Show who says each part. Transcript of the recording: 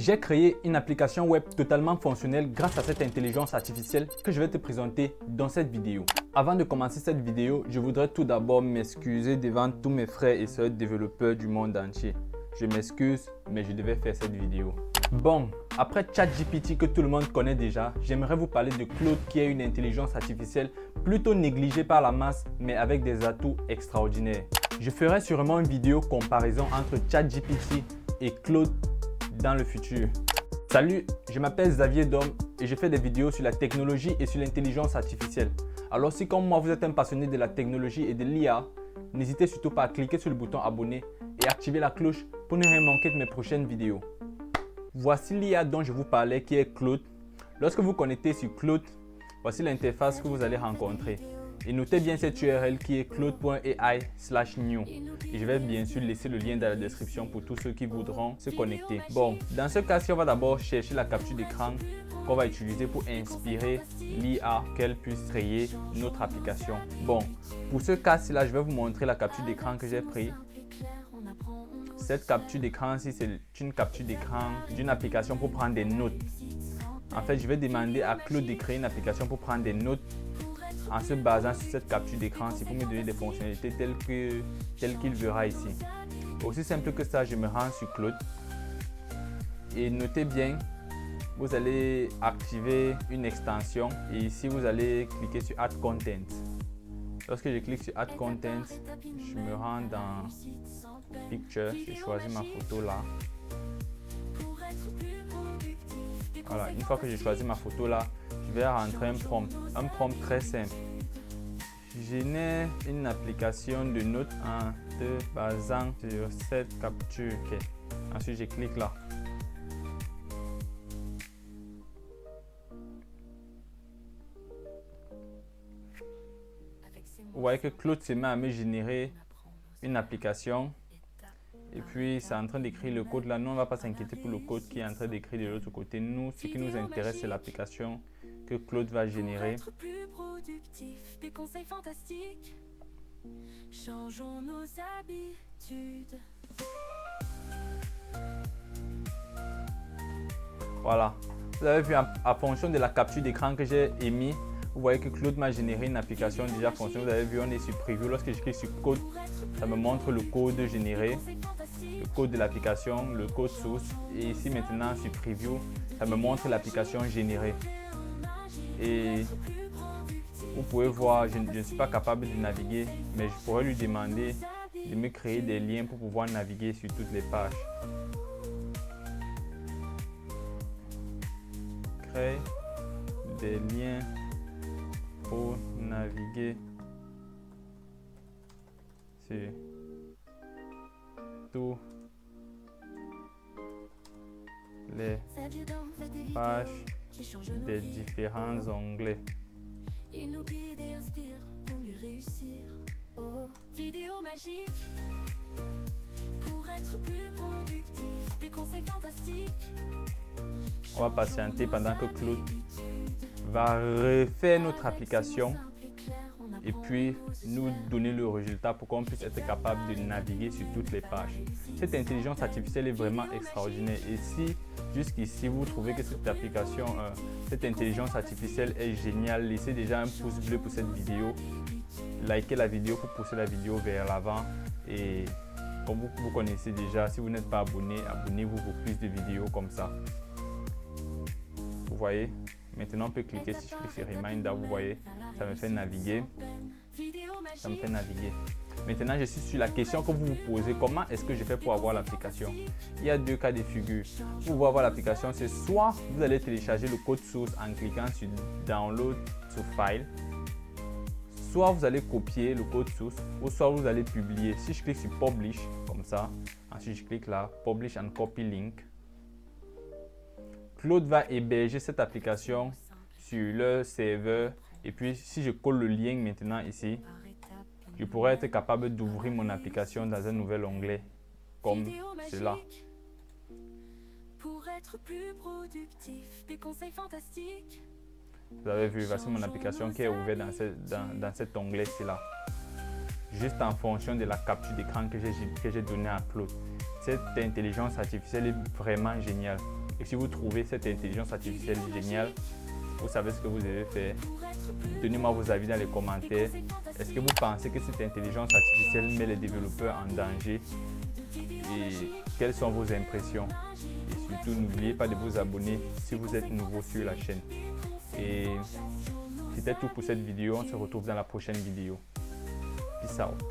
Speaker 1: J'ai créé une application web totalement fonctionnelle grâce à cette intelligence artificielle que je vais te présenter dans cette vidéo. Avant de commencer cette vidéo, je voudrais tout d'abord m'excuser devant tous mes frères et sœurs développeurs du monde entier. Je m'excuse, mais je devais faire cette vidéo. Bon, après ChatGPT que tout le monde connaît déjà, j'aimerais vous parler de Claude qui est une intelligence artificielle plutôt négligée par la masse, mais avec des atouts extraordinaires. Je ferai sûrement une vidéo comparaison entre ChatGPT et Claude dans le futur. Salut, je m'appelle Xavier Dom et je fais des vidéos sur la technologie et sur l'intelligence artificielle. Alors si comme moi vous êtes un passionné de la technologie et de l'IA, n'hésitez surtout pas à cliquer sur le bouton abonner et activer la cloche pour ne rien manquer de mes prochaines vidéos. Voici l'IA dont je vous parlais qui est Claude. Lorsque vous connectez sur Claude, voici l'interface que vous allez rencontrer. Et notez bien cette URL qui est claude.ai/new. Et je vais bien sûr laisser le lien dans la description pour tous ceux qui voudront se connecter. Bon, dans ce cas-ci, on va d'abord chercher la capture d'écran qu'on va utiliser pour inspirer l'IA qu'elle puisse créer notre application. Bon, pour ce cas-ci là, je vais vous montrer la capture d'écran que j'ai prise. Cette capture d'écran-ci, c'est une capture d'écran d'une application pour prendre des notes. En fait, je vais demander à Claude de créer une application pour prendre des notes en se basant sur cette capture d'écran, c'est pour me donner des fonctionnalités telles qu'il verra ici. Aussi simple que ça, je me rends sur Claude. Et notez bien, vous allez activer une extension et ici vous allez cliquer sur Add Content. Lorsque je clique sur Add Content, je me rends dans Picture, je choisis ma photo là. Voilà, une fois que j'ai choisi ma photo là, je vais rentrer un prompt très simple. Génère une application de notes en te basant sur cette capture. Okay. Ensuite, je clique là. Vous voyez que Claude se met à me générer une application. Et puis, c'est en train d'écrire le code là. Nous, on ne va pas s'inquiéter pour le code qui est en train d'écrire de l'autre côté. Nous, ce qui nous intéresse, c'est l'application que Claude va générer.
Speaker 2: Des conseils fantastiques. Changeons nos habitudes.
Speaker 1: Voilà. Vous avez vu, en fonction de la capture d'écran que j'ai émise, vous voyez que Claude m'a généré une application déjà fonctionnelle. Vous avez vu, on est sur Preview. Lorsque je clique sur Code, ça me montre le code généré, le code de l'application, le code source. Et ici maintenant sur Preview, ça me montre l'application générée. Et vous pouvez voir, je ne suis pas capable de naviguer, mais je pourrais lui demander de me créer des liens pour pouvoir naviguer sur toutes les pages. Créer des liens pour naviguer sur tous les pages des différents onglets.
Speaker 2: Il nous guide et inspire pour mieux réussir. Oh, vidéo magique pour être plus productif. Des conseils fantastiques.
Speaker 1: On va patienter pendant que Claude va refaire notre application et puis nous donner le résultat pour qu'on puisse être capable de naviguer sur toutes les pages. Cette intelligence artificielle est vraiment extraordinaire et si jusqu'ici vous trouvez que cette application, cette intelligence artificielle est géniale, laissez déjà un pouce bleu pour cette vidéo, likez la vidéo pour pousser la vidéo vers l'avant et comme vous connaissez déjà, si vous n'êtes pas abonné, abonnez-vous pour plus de vidéos comme ça. Vous voyez? Maintenant, on peut cliquer, si je clique sur Reminder, vous voyez, ça me fait naviguer. Ça me fait naviguer. Maintenant, je suis sur la question que vous vous posez, comment est-ce que je fais pour avoir l'application? Il y a deux cas de figure. Pour pouvoir avoir l'application, c'est soit vous allez télécharger le code source en cliquant sur Download to File, soit vous allez copier le code source, ou soit vous allez publier. Si je clique sur Publish, comme ça, ensuite je clique là, Publish and Copy Link. Claude va héberger cette application sur leur serveur et puis si je colle le lien maintenant ici, je pourrais être capable d'ouvrir mon application dans un nouvel onglet comme cela.
Speaker 2: Pour être plus productif, des conseils fantastiques.
Speaker 1: Vous avez vu, voici mon application qui est ouverte dans cet onglet-ci là. Juste en fonction de la capture d'écran que j'ai donnée à Claude. Cette intelligence artificielle est vraiment géniale. Et si vous trouvez cette intelligence artificielle géniale, vous savez ce que vous devez faire. Donnez-moi vos avis dans les commentaires. Est-ce que vous pensez que cette intelligence artificielle met les développeurs en danger? Et quelles sont vos impressions? Et surtout, n'oubliez pas de vous abonner si vous êtes nouveau sur la chaîne. Et c'était tout pour cette vidéo. On se retrouve dans la prochaine vidéo. Peace out.